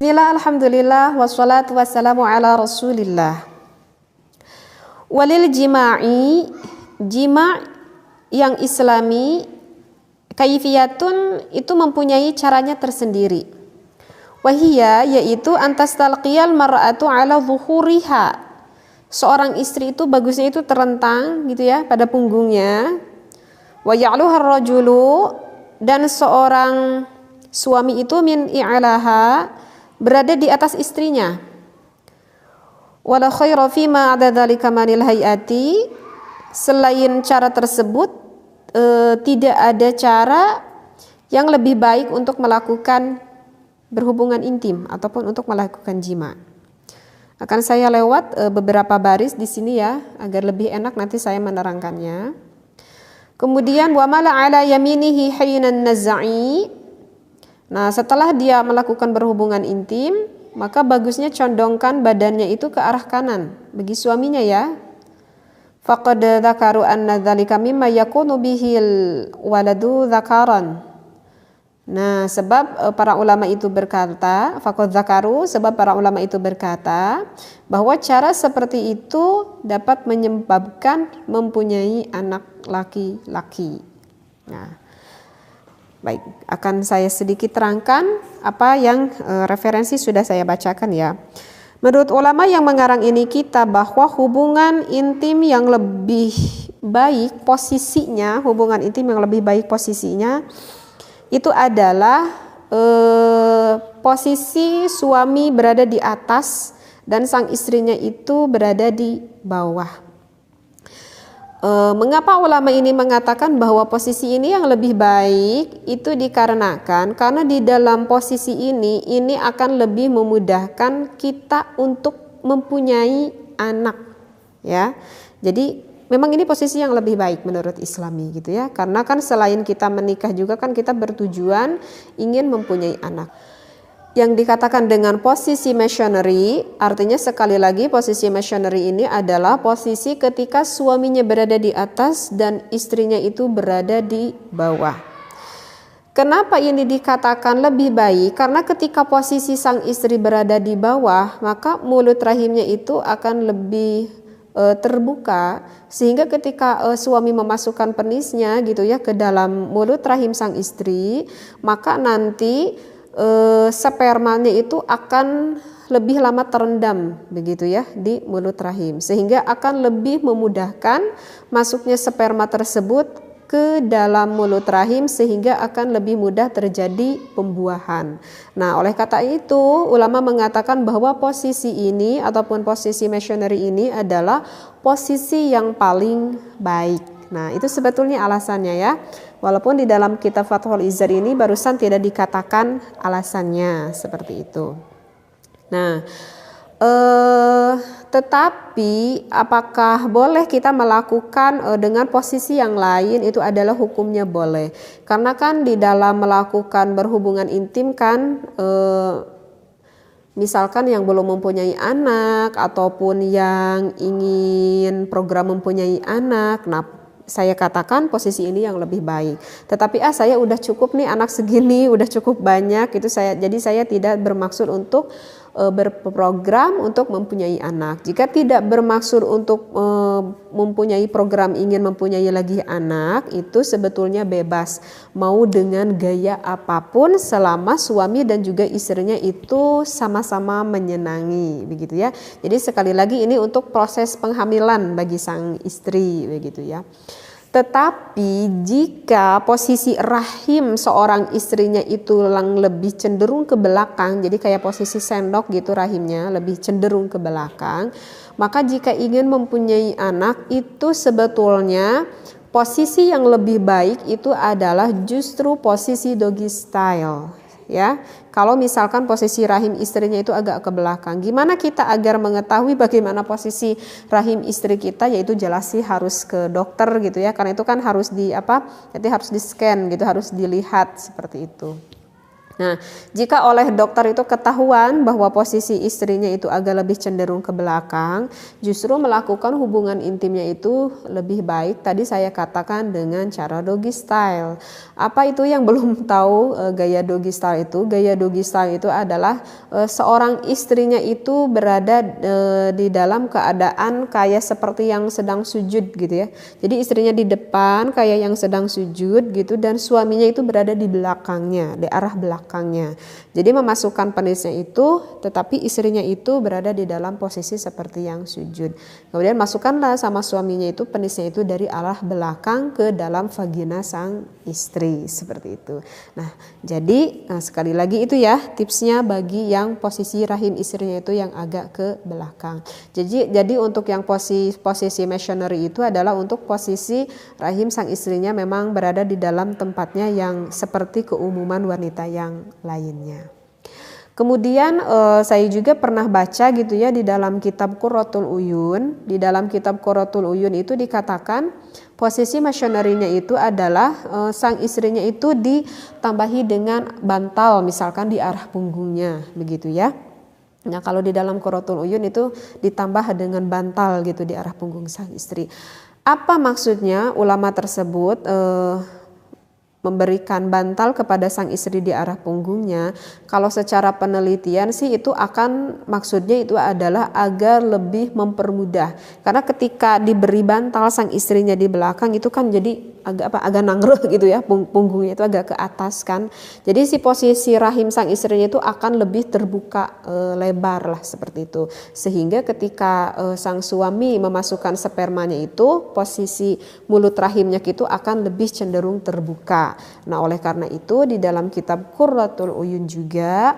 Bismillah, alhamdulillah, wassalatu wassalamu ala rasulillah. Walil jima'i, jima' yang islami, kaifiyatun itu mempunyai caranya tersendiri. Wahiyya yaitu antastalqiyal mar'atu ala zuhuriha. Seorang istri itu bagusnya itu terentang gitu ya pada punggungnya. Wa ya'luha ar-rajulu, dan seorang suami itu min i'laha, berada di atas istrinya. Wala khaira fima ada dzalika manil hayati, selain cara tersebut tidak ada cara yang lebih baik untuk melakukan berhubungan intim ataupun untuk melakukan jima. Akan saya lewat beberapa baris di sini ya agar lebih enak nanti saya menerangkannya. Kemudian wa mala ala yaminihi hinan naz'i. Nah, setelah dia melakukan berhubungan intim, maka bagusnya condongkan badannya itu ke arah kanan bagi suaminya ya. Faqad dzakaru anna dzalika mimma yakunu bihil waladu dzakaran. Nah, sebab para ulama itu berkata, faqad dzakaru, sebab para ulama itu berkata bahwa cara seperti itu dapat menyebabkan mempunyai anak laki-laki. Nah, baik, akan saya sedikit terangkan apa yang referensi sudah saya bacakan ya. Menurut ulama yang mengarang ini kitab bahwa hubungan intim yang lebih baik posisinya, hubungan intim yang lebih baik posisinya itu adalah posisi suami berada di atas dan sang istrinya itu berada di bawah. Mengapa ulama ini mengatakan bahwa posisi ini yang lebih baik? Itu dikarenakan karena di dalam posisi ini akan lebih memudahkan kita untuk mempunyai anak ya. Jadi memang ini posisi yang lebih baik menurut Islami gitu ya. Karena kan selain kita menikah juga kan kita bertujuan ingin mempunyai anak. Yang dikatakan dengan posisi missionary, artinya sekali lagi posisi missionary ini adalah posisi ketika suaminya berada di atas dan istrinya itu berada di bawah. Kenapa ini dikatakan lebih baik? Karena ketika posisi sang istri berada di bawah, maka mulut rahimnya itu akan lebih terbuka, sehingga ketika suami memasukkan penisnya gitu ya ke dalam mulut rahim sang istri, maka nanti spermanya itu akan lebih lama terendam begitu ya di mulut rahim, sehingga akan lebih memudahkan masuknya sperma tersebut ke dalam mulut rahim sehingga akan lebih mudah terjadi pembuahan. Nah, oleh kata itu ulama mengatakan bahwa posisi ini ataupun posisi missionary ini adalah posisi yang paling baik. Nah, itu sebetulnya alasannya ya. Walaupun di dalam kitab Fathul Izzar ini barusan tidak dikatakan alasannya seperti itu. Nah, tetapi apakah boleh kita melakukan dengan posisi yang lain? Itu adalah hukumnya boleh. Karena kan di dalam melakukan berhubungan intim kan misalkan yang belum mempunyai anak ataupun yang ingin program mempunyai anak, nah saya katakan posisi ini yang lebih baik. Tetapi saya udah cukup nih anak segini, udah cukup banyak itu jadi saya tidak bermaksud untuk berprogram untuk mempunyai anak. Jika tidak bermaksud untuk mempunyai program ingin mempunyai lagi anak, itu sebetulnya bebas mau dengan gaya apapun selama suami dan juga istrinya itu sama-sama menyenangi begitu ya. Jadi sekali lagi ini untuk proses penghamilan bagi sang istri begitu ya. Tetapi jika posisi rahim seorang istrinya itu lebih cenderung ke belakang, jadi kayak posisi sendok gitu rahimnya lebih cenderung ke belakang, maka jika ingin mempunyai anak itu sebetulnya posisi yang lebih baik itu adalah justru posisi doggy style. Ya, kalau misalkan posisi rahim istrinya itu agak ke belakang, gimana kita agar mengetahui bagaimana posisi rahim istri kita? Yaitu jelas sih harus ke dokter gitu ya, karena itu kan harus nanti harus di scan gitu, harus dilihat seperti itu. Nah, jika oleh dokter itu ketahuan bahwa posisi istrinya itu agak lebih cenderung ke belakang, justru melakukan hubungan intimnya itu lebih baik. Tadi saya katakan dengan cara doggy style. Apa itu yang belum tahu gaya doggy style itu? Gaya doggy style itu adalah seorang istrinya itu berada di dalam keadaan kayak seperti yang sedang sujud gitu ya. Jadi istrinya di depan kayak yang sedang sujud gitu, dan suaminya itu berada di belakangnya, di arah belakang. Jadi memasukkan penisnya itu, tetapi istrinya itu berada di dalam posisi seperti yang sujud. Kemudian masukkanlah sama suaminya itu penisnya itu dari arah belakang ke dalam vagina sang istri, seperti itu. Nah, jadi sekali lagi itu ya tipsnya bagi yang posisi rahim istrinya itu yang agak ke belakang. Jadi untuk yang posisi missionary itu adalah untuk posisi rahim sang istrinya memang berada di dalam tempatnya yang seperti keumuman wanita yang lainnya. Kemudian saya juga pernah baca gitu ya di dalam kitab Qurratul Uyun. Di dalam kitab Qurratul Uyun itu dikatakan posisi missionary-nya itu adalah sang istrinya itu ditambahi dengan bantal misalkan di arah punggungnya begitu ya. Nah, kalau di dalam Qurratul Uyun itu ditambah dengan bantal gitu di arah punggung sang istri. Apa maksudnya ulama tersebut memberikan bantal kepada sang istri di arah punggungnya? Kalau secara penelitian sih itu akan maksudnya itu adalah agar lebih mempermudah, karena ketika diberi bantal sang istrinya di belakang itu kan jadi agak nangreh gitu ya, punggungnya itu agak ke atas kan, jadi si posisi rahim sang istrinya itu akan lebih terbuka lebar lah seperti itu, sehingga ketika sang suami memasukkan spermanya itu posisi mulut rahimnya itu akan lebih cenderung terbuka. Nah, oleh karena itu di dalam kitab Qurratul Uyun juga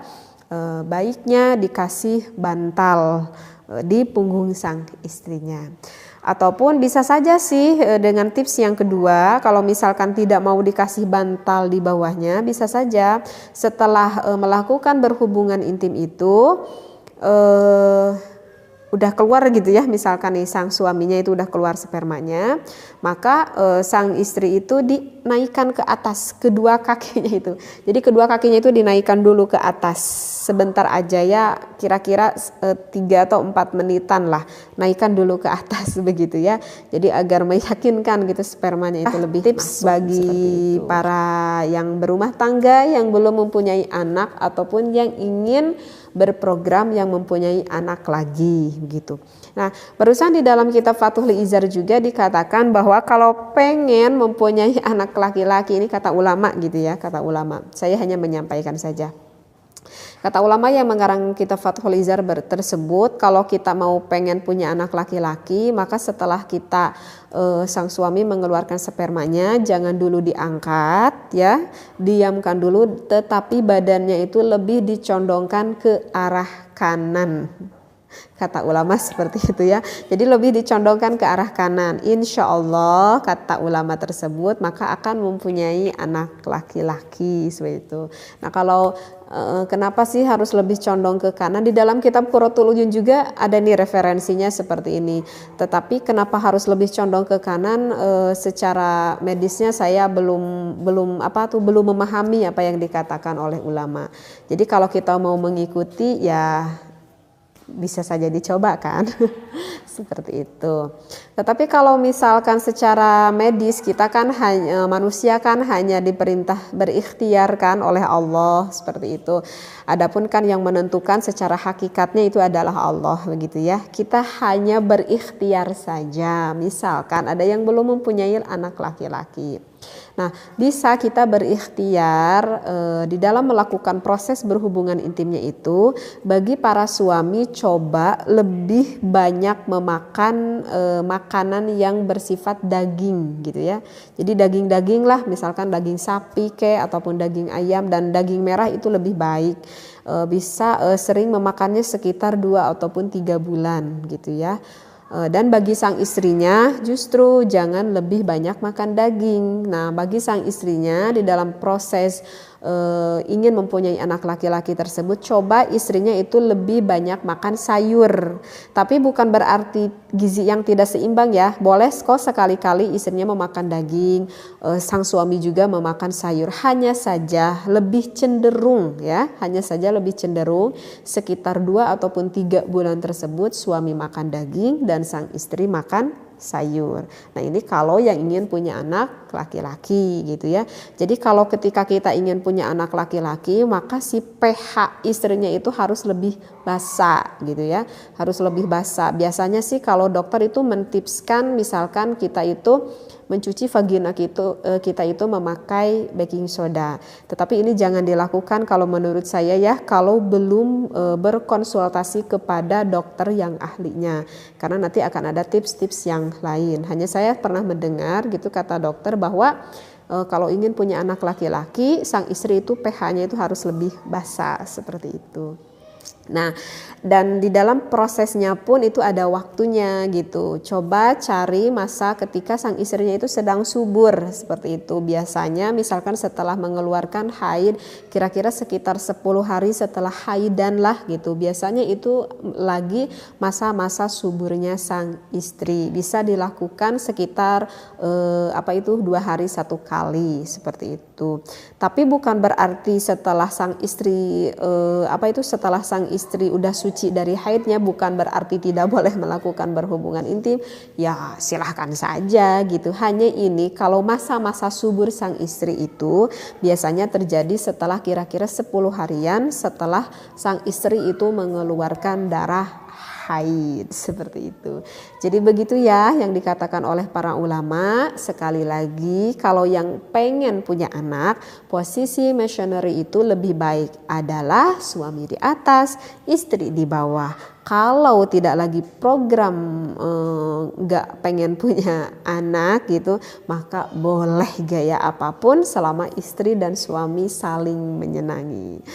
baiknya dikasih bantal di punggung sang istrinya. Ataupun bisa saja sih dengan tips yang kedua, kalau misalkan tidak mau dikasih bantal di bawahnya, bisa saja setelah melakukan berhubungan intim itu udah keluar gitu ya, misalkan nih sang suaminya itu udah keluar spermanya, maka sang istri itu dinaikkan ke atas kedua kakinya itu. Jadi kedua kakinya itu dinaikkan dulu ke atas sebentar aja ya, kira-kira 3 atau 4 menitan lah, naikkan dulu ke atas begitu ya. Jadi agar meyakinkan gitu spermanya itu lebih tips bagi para yang berumah tangga yang belum mempunyai anak ataupun yang ingin berprogram yang mempunyai anak lagi begitu. Nah, barusan di dalam kitab Fathul Izar juga dikatakan bahwa kalau pengen mempunyai anak laki-laki, ini kata ulama gitu ya, kata ulama. Saya hanya menyampaikan saja. Kata ulama yang mengarang kitab Fathul Izar tersebut, kalau kita mau pengen punya anak laki-laki, maka setelah kita sang suami mengeluarkan spermanya, jangan dulu diangkat ya, diamkan dulu, tetapi badannya itu lebih dicondongkan ke arah kanan. Kata ulama seperti itu ya. Jadi lebih dicondongkan ke arah kanan. Insya Allah kata ulama tersebut maka akan mempunyai anak laki-laki seperti itu. Nah, kalau kenapa sih harus lebih condong ke kanan? Di dalam kitab Qurratul Uyun juga ada nih referensinya seperti ini. Tetapi kenapa harus lebih condong ke kanan? Secara medisnya saya belum memahami apa yang dikatakan oleh ulama. Jadi kalau kita mau mengikuti ya bisa saja dicoba kan. Seperti itu. Tetapi kalau misalkan secara medis kita kan manusia kan hanya diperintah berikhtiar kan oleh Allah seperti itu. Adapun kan yang menentukan secara hakikatnya itu adalah Allah begitu ya. Kita hanya berikhtiar saja. Misalkan ada yang belum mempunyai anak laki-laki. Nah, bisa kita berikhtiar di dalam melakukan proses berhubungan intimnya itu, bagi para suami coba lebih banyak memakan makanan yang bersifat daging gitu ya. Jadi daging-daging lah, misalkan daging sapi ataupun daging ayam, dan daging merah itu lebih baik. Bisa sering memakannya sekitar 2 ataupun 3 bulan gitu ya. Dan bagi sang istrinya justru jangan lebih banyak makan daging. Nah, bagi sang istrinya di dalam proses ingin mempunyai anak laki-laki tersebut, coba istrinya itu lebih banyak makan sayur. Tapi bukan berarti gizi yang tidak seimbang ya. Boleh kok sekali-kali istrinya memakan daging, sang suami juga memakan sayur. Hanya saja lebih cenderung ya, hanya saja lebih cenderung sekitar 2 ataupun 3 bulan tersebut suami makan daging dan sang istri makan sayur. Nah ini kalau yang ingin punya anak laki-laki gitu ya. Jadi kalau ketika kita ingin punya anak laki-laki, maka si pH istrinya itu harus lebih basah gitu ya. Harus lebih basah. Biasanya sih kalau dokter itu mentipskan misalkan kita itu mencuci vagina kita itu memakai baking soda. Tetapi ini jangan dilakukan kalau menurut saya ya, kalau belum berkonsultasi kepada dokter yang ahlinya. Karena nanti akan ada tips-tips yang lain. Hanya saya pernah mendengar gitu kata dokter bahwa kalau ingin punya anak laki-laki, sang istri itu pH-nya itu harus lebih basah seperti itu. Nah, dan di dalam prosesnya pun itu ada waktunya gitu. Coba cari masa ketika sang istrinya itu sedang subur seperti itu. Biasanya misalkan setelah mengeluarkan haid, kira-kira sekitar 10 hari setelah haidan lah gitu. Biasanya itu lagi masa-masa suburnya sang istri. Bisa dilakukan sekitar 2 hari 1 kali seperti itu. Tapi bukan berarti setelah sang istri setelah sang istri udah suci dari haidnya bukan berarti tidak boleh melakukan berhubungan intim. Ya silahkan saja gitu. Hanya ini kalau masa-masa subur sang istri itu biasanya terjadi setelah kira-kira 10 harian setelah sang istri itu mengeluarkan darah haid seperti itu. Jadi begitu ya yang dikatakan oleh para ulama. Sekali lagi kalau yang pengen punya anak, posisi missionary itu lebih baik adalah suami di atas, istri di bawah. Kalau tidak lagi program nggak pengen punya anak gitu, maka boleh gaya apapun selama istri dan suami saling menyenangi.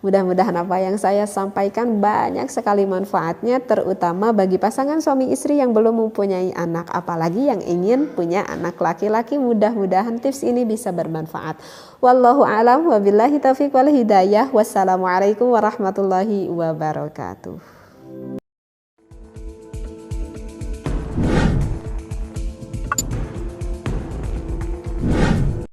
Mudah-mudahan apa yang saya sampaikan banyak sekali manfaatnya, terutama bagi pasangan suami istri yang belum mempunyai anak, apalagi yang ingin punya anak laki-laki. Mudah-mudahan tips ini bisa bermanfaat. Wallahu a'lam wabillahi taufiq wal hidayah. Wassalamualaikum warahmatullahi wabarakatuh.